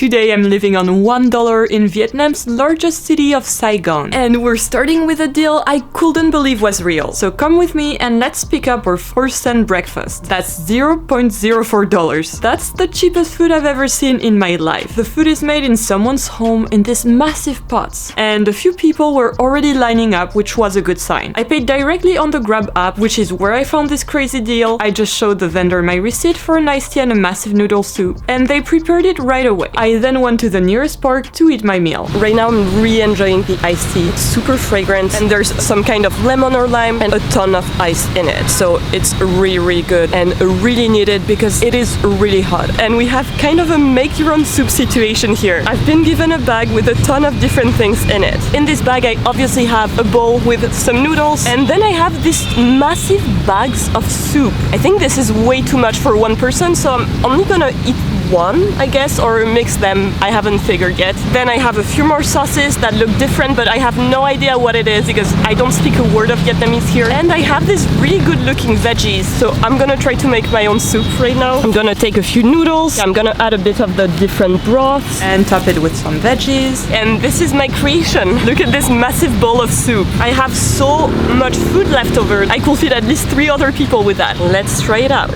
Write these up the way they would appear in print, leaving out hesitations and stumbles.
Today I'm living on $1 in Vietnam's largest city of Saigon. And we're starting with a deal I couldn't believe was real. So come with me and let's pick up our 4-cent breakfast. That's $0.04. That's the cheapest food I've ever seen in my life. The food is made in someone's home in these massive pots. And a few people were already lining up, which was a good sign. I paid directly on the Grab app, which is where I found this crazy deal. I just showed the vendor my receipt for an iced tea and a massive noodle soup, and they prepared it right away. I then went to the nearest park to eat my meal. Right now I'm really enjoying the iced tea. It's super fragrant, and there's some kind of lemon or lime and a ton of ice in it. So it's really good and really needed because it is really hot. And we have kind of a make your own soup situation here. I've been given a bag with a ton of different things in it. In this bag I obviously have a bowl with some noodles, and then I have these massive bags of soup. I think this is way too much for one person, so I'm only gonna eat one, I guess, or mix them. I haven't figured yet. Then I have a few more sauces that look different, but I have no idea what it is because I don't speak a word of Vietnamese here. And I have these really good looking veggies, so I'm gonna try to make my own soup right now. I'm gonna take a few noodles, I'm gonna add a bit of the different broths and top it with some veggies. And this is my creation. Look at this massive bowl of soup. I have so much food left over. I could feed at least 3 other people with that. Let's try it out.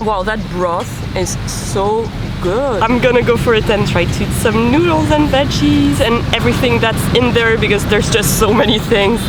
Wow, that broth is so good. I'm gonna go for it and try to eat some noodles and veggies and everything that's in there because there's just so many things.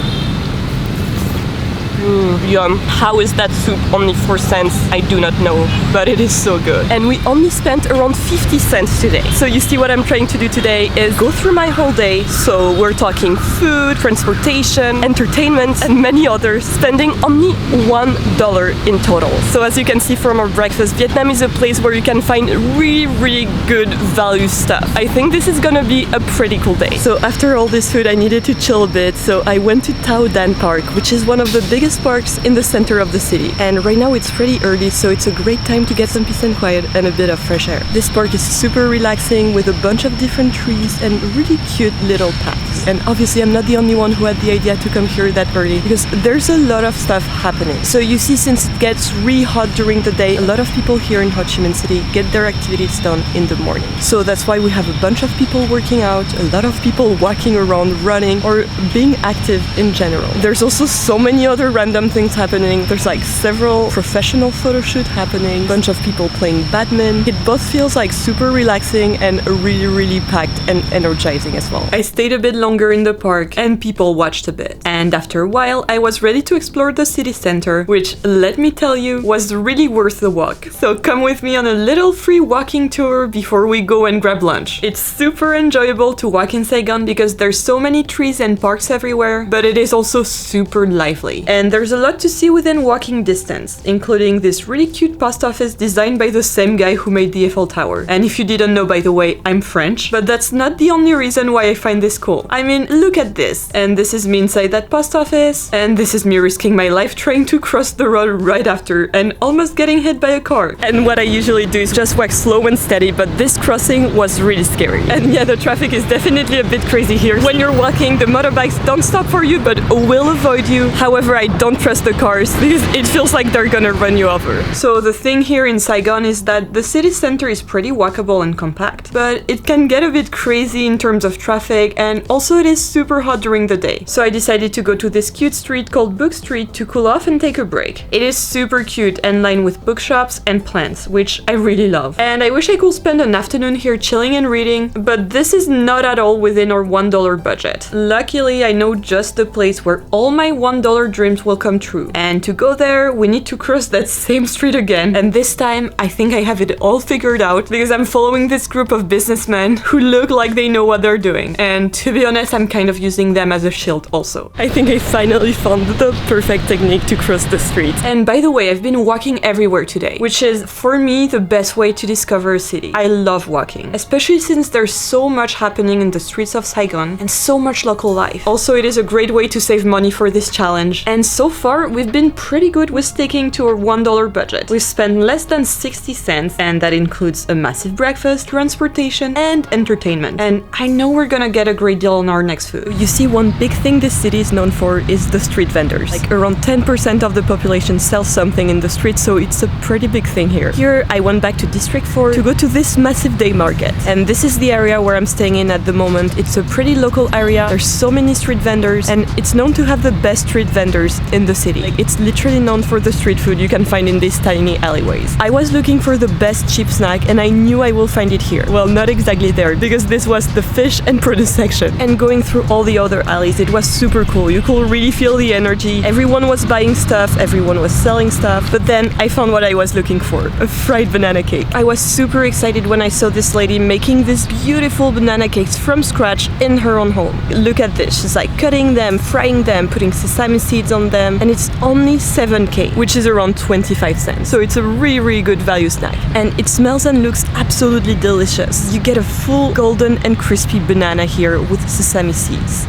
Yum. How is that soup only 4 cents? I do not know, but it is so good. And we only spent around 50 cents today. So you see what I'm trying to do today is go through my whole day. So we're talking food, transportation, entertainment, and many others, spending only $1 in total. So as you can see from our breakfast, Vietnam is a place where you can find really good value stuff. I think this is gonna be a pretty cool day. So after all this food, I needed to chill a bit. So I went to Tao Dan Park, which is one of the biggest parks in the center of the city. And right now it's pretty early, so it's a great time to get some peace and quiet and a bit of fresh air. This park is super relaxing with a bunch of different trees and really cute little paths. And obviously I'm not the only one who had the idea to come here that early because there's a lot of stuff happening. So you see, since it gets really hot during the day, a lot of people here in Ho Chi Minh City get their activities done in the morning. So that's why we have a bunch of people working out, a lot of people walking around, running, or being active in general. There's also so many other random things happening. There's like several professional photo shoot happening, a bunch of people playing badminton. It both feels like super relaxing and really packed and energizing as well. I stayed a bit longer in the park and people watched a bit. And after a while, I was ready to explore the city center, which, let me tell you, was really worth the walk. So come with me on a little free walking tour before we go and grab lunch. It's super enjoyable to walk in Saigon because there's so many trees and parks everywhere, but it is also super lively. And there's a lot to see within walking distance, including this really cute post office designed by the same guy who made the Eiffel Tower. And if you didn't know, by the way, I'm French, but that's not the only reason why I find this cool. I mean, look at this. And this is me inside that post office, and this is me risking my life trying to cross the road right after and almost getting hit by a car. And what I usually do is just walk slow and steady, but this crossing was really scary. And yeah, the traffic is definitely a bit crazy here. When you're walking, the motorbikes don't stop for you, but will avoid you. However, I don't trust the cars because it feels like they're gonna run you over. So the thing here in Saigon is that the city center is pretty walkable and compact, but it can get a bit crazy in terms of traffic, and also it is super hot during the day. So I decided to go to this cute street called Book Street to cool off and take a break. It is super cute and lined with bookshops and plants, which I really love. And I wish I could spend an afternoon here chilling and reading, but this is not at all within our $1 budget. Luckily, I know just the place where all my $1 dreams will come true. And to go there, we need to cross that same street again. And this time, I think I have it all figured out because I'm following this group of businessmen who look like they know what they're doing. And to be honest, I'm kind of using them as a shield also. I think I finally found the perfect technique to cross the street. And by the way, I've been walking everywhere today, which is, for me, the best way to discover a city. I love walking, especially since there's so much happening in the streets of Saigon and so much local life. Also, it is a great way to save money for this challenge and so far, we've been pretty good with sticking to our $1 budget. We've spent less than 60 cents, and that includes a massive breakfast, transportation, and entertainment. And I know we're gonna get a great deal on our next food. You see, one big thing this city is known for is the street vendors. Like around 10% of the population sells something in the street, so it's a pretty big thing here. Here, I went back to District 4 to go to this massive day market. And this is the area where I'm staying in at the moment. It's a pretty local area. There's so many street vendors, and it's known to have the best street vendors in the city. Like, it's literally known for the street food you can find in these tiny alleyways. I was looking for the best cheap snack, and I knew I will find it here. Well, not exactly there, because this was the fish and produce section. And going through all the other alleys, it was super cool. You could really feel the energy. Everyone was buying stuff, everyone was selling stuff. But then I found what I was looking for, a fried banana cake. I was super excited when I saw this lady making these beautiful banana cakes from scratch in her own home. Look at this. She's like cutting them, frying them, putting sesame seeds on them, and it's only 7K, which is around 25 cents. So it's a really good value snack. And it smells and looks absolutely delicious. You get a full golden and crispy banana here with sesame seeds.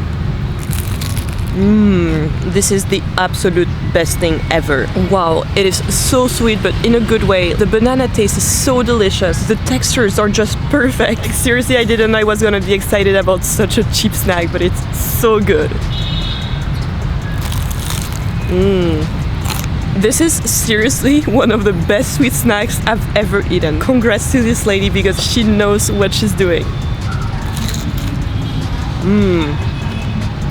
This is the absolute best thing ever. Wow, it is so sweet, but in a good way. The banana taste is so delicious. The textures are just perfect. Like, seriously, I didn't know I was gonna be excited about such a cheap snack, but it's so good. This is seriously one of the best sweet snacks I've ever eaten. Congrats to this lady because she knows what she's doing.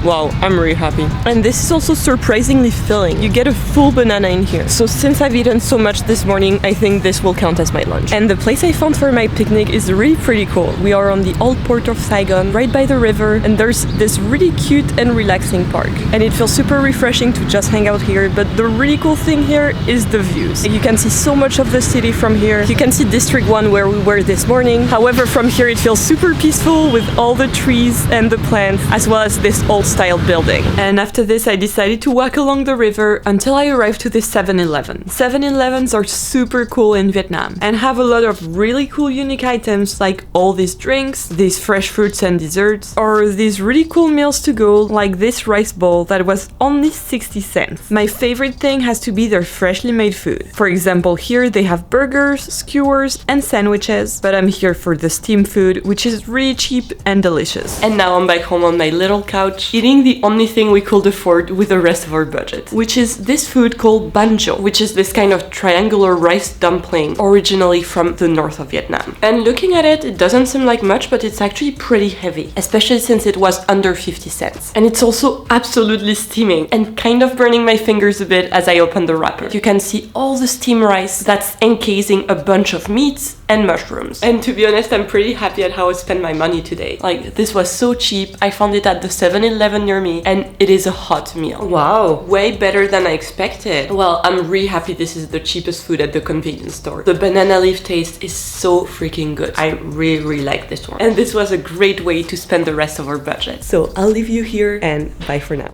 Wow, I'm really happy. And this is also surprisingly filling. You get a full banana in here. So since I've eaten so much this morning, I think this will count as my lunch. And the place I found for my picnic is really pretty cool. We are on the old port of Saigon, right by the river, and there's this really cute and relaxing park. And it feels super refreshing to just hang out here, but the really cool thing here is the views. You can see so much of the city from here. You can see District 1 where we were this morning. However, from here it feels super peaceful with all the trees and the plants, as well as this old style building. And after this, I decided to walk along the river until I arrived to this 7-Eleven. 7-Elevens are super cool in Vietnam and have a lot of really cool unique items like all these drinks, these fresh fruits and desserts, or these really cool meals to go like this rice bowl that was only 60 cents. My favorite thing has to be their freshly made food. For example, here they have burgers, skewers, and sandwiches, but I'm here for the steamed food, which is really cheap and delicious. And now I'm back home on my little couch, eating the only thing we could afford with the rest of our budget, which is this food called banh jo, which is this kind of triangular rice dumpling originally from the north of Vietnam. And looking at it, it doesn't seem like much, but it's actually pretty heavy, especially since it was under 50 cents. And it's also absolutely steaming and kind of burning my fingers a bit as I open the wrapper. You can see all the steamed rice that's encasing a bunch of meats and mushrooms. And to be honest, I'm pretty happy at how I spent my money today. Like, this was so cheap. I found it at the 7-Eleven near me, and it is a hot meal. Wow, way better than I expected. Well, I'm really happy this is the cheapest food at the convenience store. The banana leaf taste is so freaking good. I really like this one. And this was a great way to spend the rest of our budget. So I'll leave you here and bye for now.